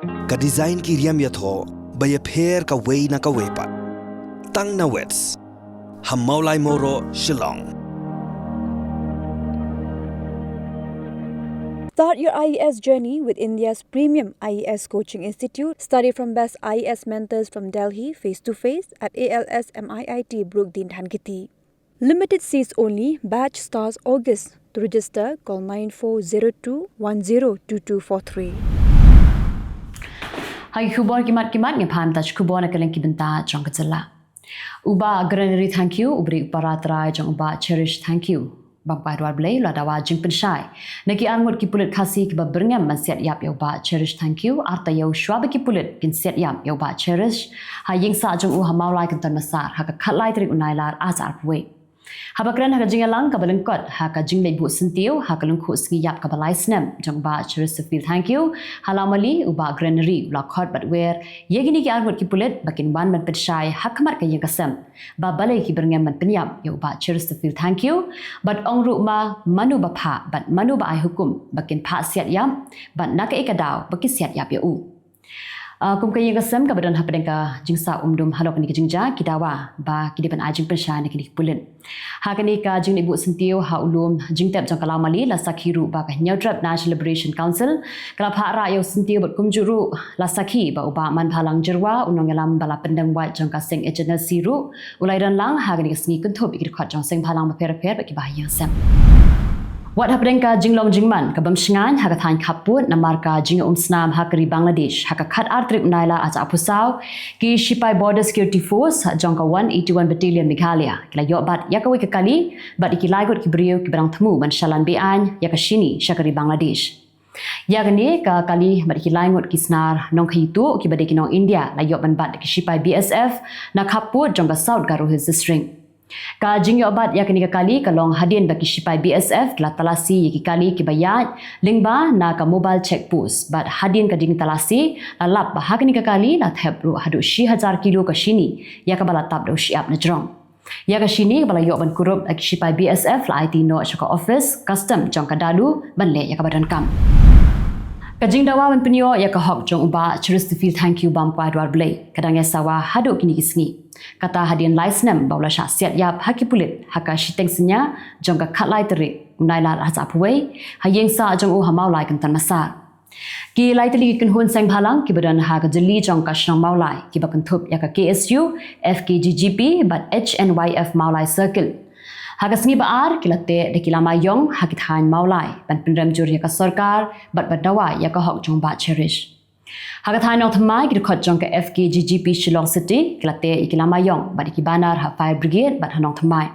Ka design ki riam yatho baya pher ka way na ka wepat. Tang na wets. Hamaulay moro Shillong. Start your IES journey with India's premium IES coaching institute. Study from best IES mentors from Delhi face-to-face at ALS MIIT Brookdin Dhankiti. Limited seats only. Batch starts August. To register, call 9402102243. Hai Khubor kimat ngepam touch Khubor na Kylleng kibenta jong Jylla. Uba granary thank you, ubri uparatrai jong uba cherish thank you. Bang Pyrthei blay ladawa jing penshai. Naki angot ki pulit khasi ki berngam mansiat yap yo ba cherish thank you. Arta yo shwabe ki pulit kin set yap yo ba cherish. Ha ying sa jong u hamau lai kan tan masar ha ka khatlai trik Nailar azar pwe. Ha bakran ha ka jing alang ka balengkot ha ka jing lei bu sentiu ha ka lengkhu sngi yap ka balai snem jong ba cherish feel thank you. Halamali uba granary la khot but where yegini ki angot ki pulit bakin ban man penshai ha khamar ka yeng kasam. Ba balai ki berngam man penyap yo ba cherish feel thank you. But ong ma manu ba pha but manu ba ai hukum bakin pha siat yam but nak ikadaw bakin siat yap yo u. Kum kaya kasam ka badan hapadeng ka jingsa umdum halok ni jingja kidawa ba kidipan ajing pensya ni kini pulen. Ha kani ka jing ibu sentiu ha ulum jingtep jang kalau mali la sakhiru ba ka nyautrap National Liberation Council kala pha ra yo sentiu bat kumjuru la sakhi ba uba man phalang jerwa unong yalam bala pendang wa jang ka seng ejena siru ulai ran lang ha kani sngi kunthop ikir khat jang seng phalang ba per ba ki ba yang sam. What happened ka jinglong jingman ka bamsngan ha ka than khaput namar ka jing snam ha kri Bangladesh ha ka khat artrip Nailar acha apusau ki Sipai Border Security Force jong ka 181 Battalion Meghalaya kila yo bat ya ka wi ka kali bat ikilai got ki brio ki barang thmu ban shalan be an ya ka shini shakari Bangladesh ya gani ka kali bat ikilai got ki snar nong khitu ki bade ki nong India la yo ban bat ki Sipai BSF na khaput jong ka South Garo Hills District. Ka jing obat ya kini kali kalong hadien bagi Sipai BSF kala talasi yaki kali ki bayat lingba na ka mobile check post but hadien ka ding talasi lap bah kini kali la thepru hadu 1000 kilo ka shini ya ka bala tap do siap na jrong ya ka shini bala yo ban kurup ak Sipai BSF la IT no shaka office custom jong ka dalu ban le ya ka badan kam Kajing dawa ban penyo ya ka hok jong uba cherish feel thank you bam Pyrthei blay kadang ya sawa hadu kini kisngi kata hadian laisnem baula sha siat yap haki pulit haka shiteng senya jong ka khatlai teri Nailar acha phuwei hayeng sa jong u hamau lai kan tan masar ki laiteli kin hun sang phalang ki badan ha ka jeli jong ka shnang maulai ki bakan thup ya ka KSU FKGGP but HNYF maulai circle Haga sngi baar kilate de kilama yong hakithan maulai ban pinram jur ya ka sarkar bat badawa ya ka hok jong ba cherish Hagathan of Mai khot jong ka FKGGP Shillong City kilate ikilama yong bat ikibanar ha fire brigade bat hanong thamai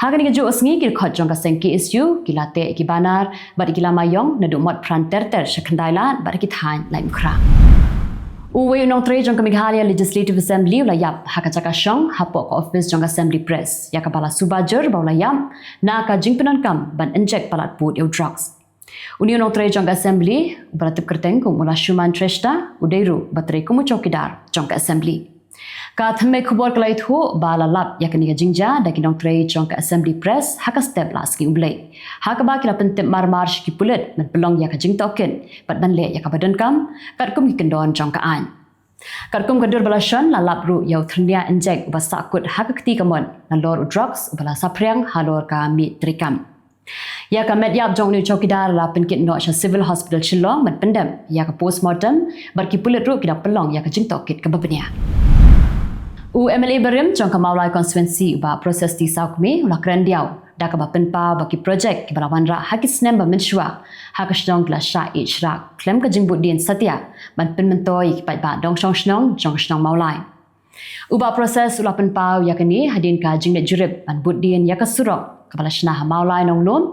Hagani ju osngi khot jong ka seng KSU kilate ikibanar bat ikilama yong nadu mot pran terter shakhandailan bat ikithan lai mkhra Uwe nong tre jong ka Meghalaya Legislative Assembly la yap hakachaka shong hapok office jong assembly press yakabala subajur baula yam na ka jingpenan kam ban inject palat put yo drugs Union nong tre jong assembly beratip kerteng kum mula shuman treshta udairu batre kum chokidar jong ka assembly ka thme khubor klai thu bala lap yakani ka jingja da kinong tre jong ka assembly press haka step las ki umblai hakaba kila pentep mar ki pulet man pelong ya ka jing token pat ban le ya ka badan kam kat kum ki kendon jong ka an kat kum kadur bala shon la lap ru yau thnia inject ba sakut haka kti kamon na lor drugs bala sapreng halor ka mi trikam Ya ka med yap jong ni chokidar la penkit no sha civil hospital Shillong mat pendam ya ka postmortem bar ki pulet ru kida pelong ya ka jing tokit ka babnya MLA berim jong ka maulai constituency ba proses ti saukme la krandiau da ka ba penpa ba ki project ki balawan ra hakis nem ba menshwa hakashnong la sha ishrak klem ka jing budin satya ban pen mentoi ki ba dong shong shnong jong shnong maulai Uba proses ula penpau ya kini hadin ka jing net jurib ban budin ya ka surok kabala shna hamaulai nong lom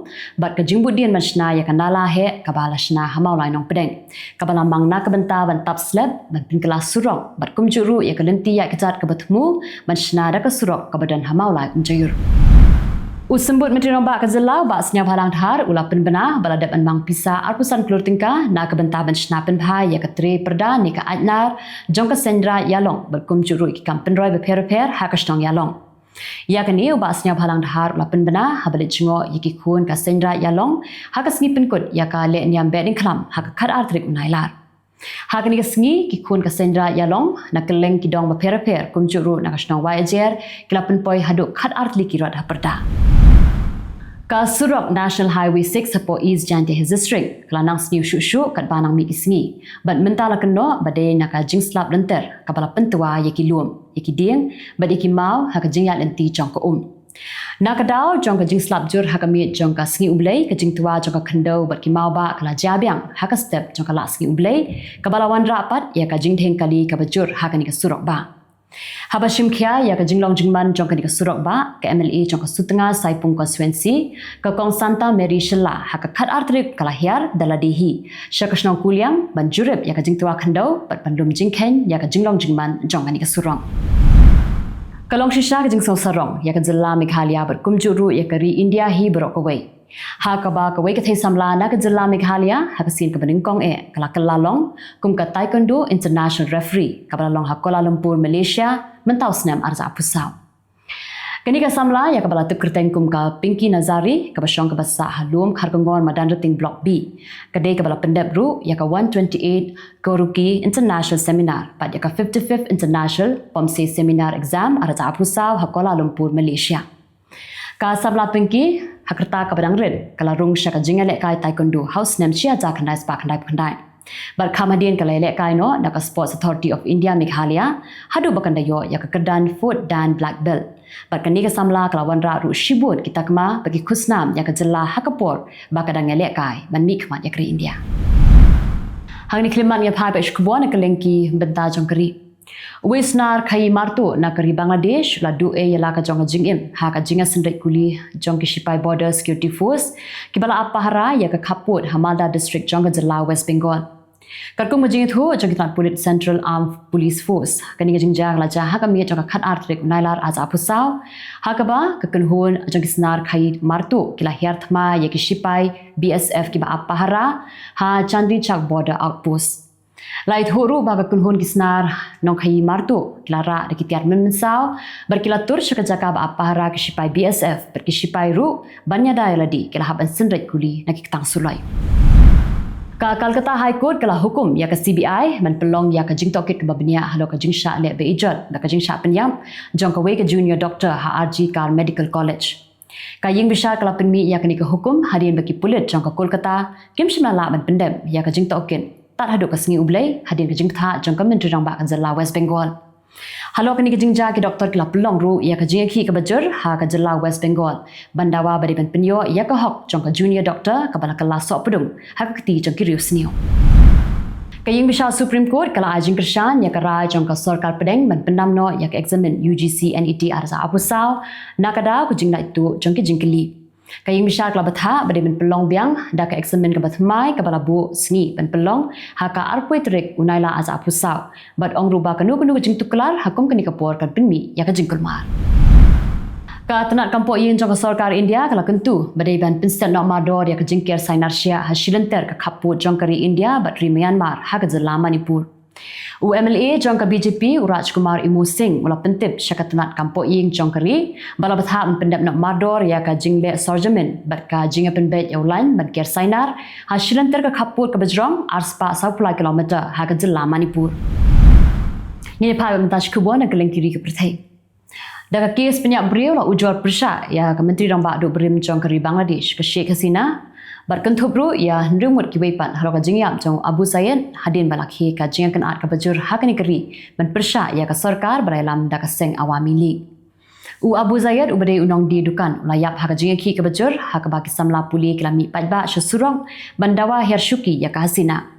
bat ka jing budin man shna ya ka nala he kabala shna hamaulai nong pedeng kabala mangna ka benta ban tap slab ban pin kelas surok bat kum juru ya ka lenti ya kejat ka batmu man shna da ka surok ka badan hamaulai jayur Usembut Menteri Nombak ke Jylla bak senyap halang thar ula penbena baladap anbang pisa arpusan kelur tingkah na kebentaban senapan bahai ya ketri perda ni ka ajnar jong ka sendra yalong berkum juru ikam penroi beper-per hakastong yalong. Ya kini ubak senyap halang thar ula penbena habalit jengo yiki kun ka sendra yalong hakas ngi penkut ya ka le niam beding klam hakakat artrik Nailar. Hak ni kesengi ki kun kesendra yalong na Kylleng ki dong baper-per kum juru na kasnong wajer kila penpoi haduk khat artli ki rod haperda. Ka Surok National Highway 6 hapo East Jante his district kala nang sniu shu kat banang mi kisngi bat mentala keno badai naka jing slap lenter kapala pentua yaki luom yaki ding bad yaki mau hak jing yal enti jong ko nakadao jong ka jing slap jur hak mi jong ka sngi ublei ka jing tua jong ka khendo bat ki mau ba kala jabyang hak step jong ka la sngi ublei kabala wan rapat ya ka jing theng kali ka bajur hak ni ka surok ba Habashim Kya ya ka jinglong jingman jong ka ni ka surok ba ka MLA jong ka sutenga Saipung constituency ka Kong Santa Mary Jylla ha ka khat artrip kalahiar daladihi syakasnong kuliang ban jurip ya ka jingtua khandau pat pandum jingkhen ya ka jinglong jingman jong ka ni ka surong Kalong shisha ka jingsong sarong ya ka Jylla Meghalaya bat kumjuru ya ka ri India hi borok away ha ka ba ka wei ka thei samla na ka Jylla Meghalaya ha ka sin ka baningkong kala kalalong kum ka taekwondo international referee ka balalong ha Kuala Lumpur Malaysia mentau snam arza pusau kani ka samla ya ka bala tuk kerteng kum ka Pinky Nazari ka basyong ka basa halum khargongon madan rating block B ka dei ka bala pendep ru ya ka 128 Koruki International Seminar pat ya ka 55th International Pomse Seminar exam arza pusau ha Kuala Lumpur Malaysia ka sabla Pinky hakerta ka badang red kala rung sya ka jingale kai taekwondo house nem chia ja khandai spa khandai bar khamadian kala le kai no na ka Sports Authority of India Meghalaya hadu bakandayo ya ka kedan foot dan black belt bar kani ka samla kala wanra ru shibut kita kema bagi khusnam ya ka Jylla hakapor bakadang le kai ban mi khmat ya kri India hang ni kliman ya phai pe Khubor na Kylleng benta jongkari Wisnar khai martu na kari Bangladesh la du yala ka jong jingim ha ka jinga sendrai kuli jong ki Sipai Border Security Force ki bala apahara ya ka khaput Hamalda District jong Jylla West Bengal karkum jing thu jong ki Police Central Armed Police Force kani jing jang la ja ha ka mi jong ka khat artrik Nailar aza pusau ha ka ba ka kunhun jong ki snar khai martu ki la herthma ya ki Sipai BSF ki ba apahara ha Chandri Chak Border Outpost Lait huru baga kunhun kisnar nong khai martu klara de kitiar mensau berkilatur syaka jaka ba apahara ke Sipai BSF berki Sipai ru banya dai ladi kala haban sendret kuli nak kitang sulai ka Kolkata High Court kala hukum ya ka CBI man pelong ya ka jing tokit ke babnia halo ka jing sha le be ijat da ka jing sha penyam jong ka we ka junior doctor HRG Kar Medical College Kaying besar kala penmi ya kani ka hukum hadian bagi pulit jong ka Kolkata kim shimala man pendem ya ka jing tokin tat haduk ka sengi ublei hadin ka jing tha jong ka menteri rang ba ka Jylla West Bengal halo kani ka jing ja ki doktor kala pelong ru ya ka jing khi ka bajur ha ka Jylla West Bengal bandawa bari ban penyo ya ka hok jong ka junior doctor ka bala kala sok pedung ha ka ti jong ki rius niu kaying bisha Supreme Court kala ajing krishan ya ka ra jong ka sarkar pedeng ban pendam no ya ka examine UGC NET arza apusau nakada ku jing na itu jong ki jing kili Kaying bisha kala batha bade ben pelong biang da ka examen ka bathmai ka balabu sni ben pelong ha ka arpoi trik unaila aza pusau bat ong ruba kanu jing tuklar hakum kani kapor kan pinmi ya ka jingkul mar ka tanat kampo yin jong sarkar India kala kentu bade ban pinstan nok mador ya ka jingker sainarsia hasilenter ka khapu jong kari India bat ri Myanmar ha ka Jylla Manipur UMLA jong ka BJP Rajkumar Imu Singh mula pentip syakatanat kampo ying jong kari bala batha pendap nak mador ya ka jingle sorjamin bat ka jinga penbet yaulan bat ger sainar hasilan ter ka khaput ka bajrong arspa 10 kilometer ha ka Jylla Manipur ni pa mentas Khubor na Kylleng kiri ka Pyrthei daga kes penyak beliau la ujwal persya ya ka menteri rang ba do berim jong kari Bangladesh ka Sheikh Hasina Barkentubru ya ndrumut kiwaipan halo ka jingyam jong Abu Sayyid hadin balakhi ka jingkan at ka bajur hakani keri ban persya ya ka sarkar barailam da ka seng awami li u Abu Sayyid ubade unong di dukan layap ha ka jingki ka bajur ha ka baki samla puli kilami pajba syurong bandawa hershuki ya ka Hasina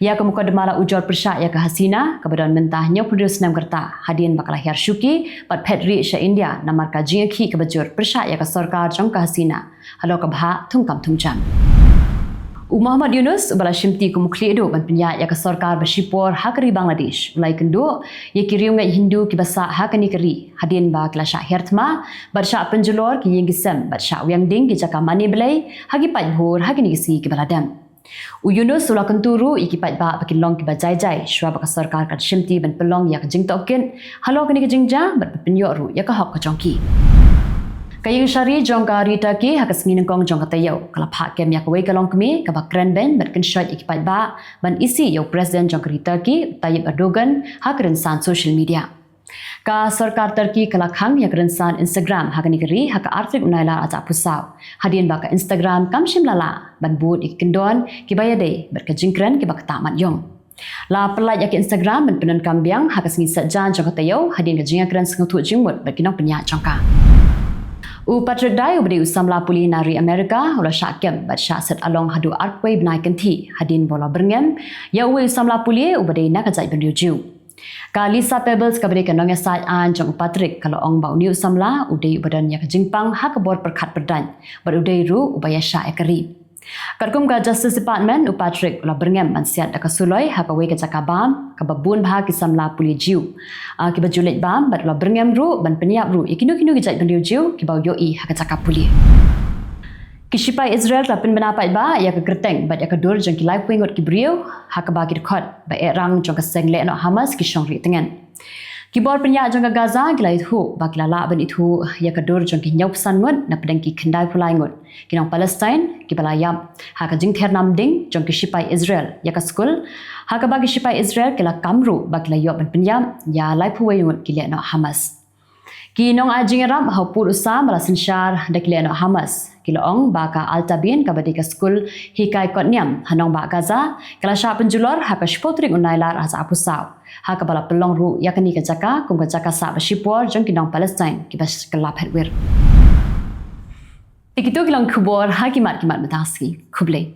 ya ka mukadmala ujor persya ya ka Hasina ka badan mentah nyo produce nam kerta hadin bakala hershuki pat pedri sya India namar ka jingki ka bajur persya ya ka sarkar jong ka Hasina halo ka bha thungkam thungcham Muhammad Yunus bala shimti ku mukli edo ban penya ya ka sarkar bashipor hakari Bangladesh ulai kendo ye kiriung ngai Hindu ki basa hakani kari hadin ba klasha hertma barsha penjulor ki yengisam barsha uyang ding ki jaka mani belai hagi pai bhor hagi si ki baladam Yunus ula kenturu iki pai ba pakin long ki bajai jai shwa ba ka sarkar ka shimti ban pelong ya ka jing token halo kani ka jingja ban penyo ru ya ka hok ka jongki Kayang syari jongka rita ki hakas nginengkong jongka tayo kalapha kem yak wei kalong kemi kabak kren ben berken shot ikipat ba ban isi yo presiden jongka rita ki Tayyip Erdogan hakren san social media. Ka sarkar Turki kalakhang yak rensan Instagram hakani keri hak artik Nailar aja pusau. Hadin baka Instagram kamshim lala ban bud ikendon kibayade berkejingkren kibak tamat yong. La pelaj yak Instagram ban penan kambiang hakas ngisat jan jongka tayo hadin kejingakren sengutu jingmut berkinok penyak jongka. Pyrthei ubri usamla puli nari Amerika ula syakem bat syak along hadu arkway benai kenti hadin bola berngem ya uwe usamla puli ubri nak ajai bendiuju. Ka Lisa Pebbles kabri kanong yasai an jong Patrick kalau ong bau ni usamla udai badan yak jingpang ha Khubor perkat berdan bar udai ru ubaya syak ekari. Karkum ka Justice Department Patrick ula berngem mansiat dak suloi ha ka we ka jakabam ka babun bah kisamla puli jiu. Ki bajulet bam bat ula berngem ru ban peniap ru ikinu-kinu gijat bendiu jiu ki bau yoi ha ka jakap puli. Kishipai Israel rapin benapai ba ya ke kerteng bat ya ke dur jong ki live wingot ki brio ha ka bagi dekat ba erang jong ka sengle no Hamas ki shong ri tengen. Kibor penyak jong ka Gaza ki lai thu ba ki lala ben itu ya ke dur jong ki nyau pesan ngot na pedang ki kendai pulai ngot. Kinong Palestine ki balayam ha ka jing ther nam ding jong kishipai Israel ya ka skul ha ka bagi shipai Israel ki la kamru ba ki la yo ben penyam ya lai phuwe ngot ki le no Hamas. Kinong ajing ram ha pur usam la sensyar dak le no Hamas. Kiloong baka altabin kabadi ka skul hikai kotniam hanong ba Gaza kala sya penjulor ha ka spotrik Nailar aza apusau ha ka bala pelong ru yakni ka jaka kum ka jaka sa bashipor jong kinong Palestine ki bas kelap hetwir Ikitu kilang Khubor hakimat mataski kuble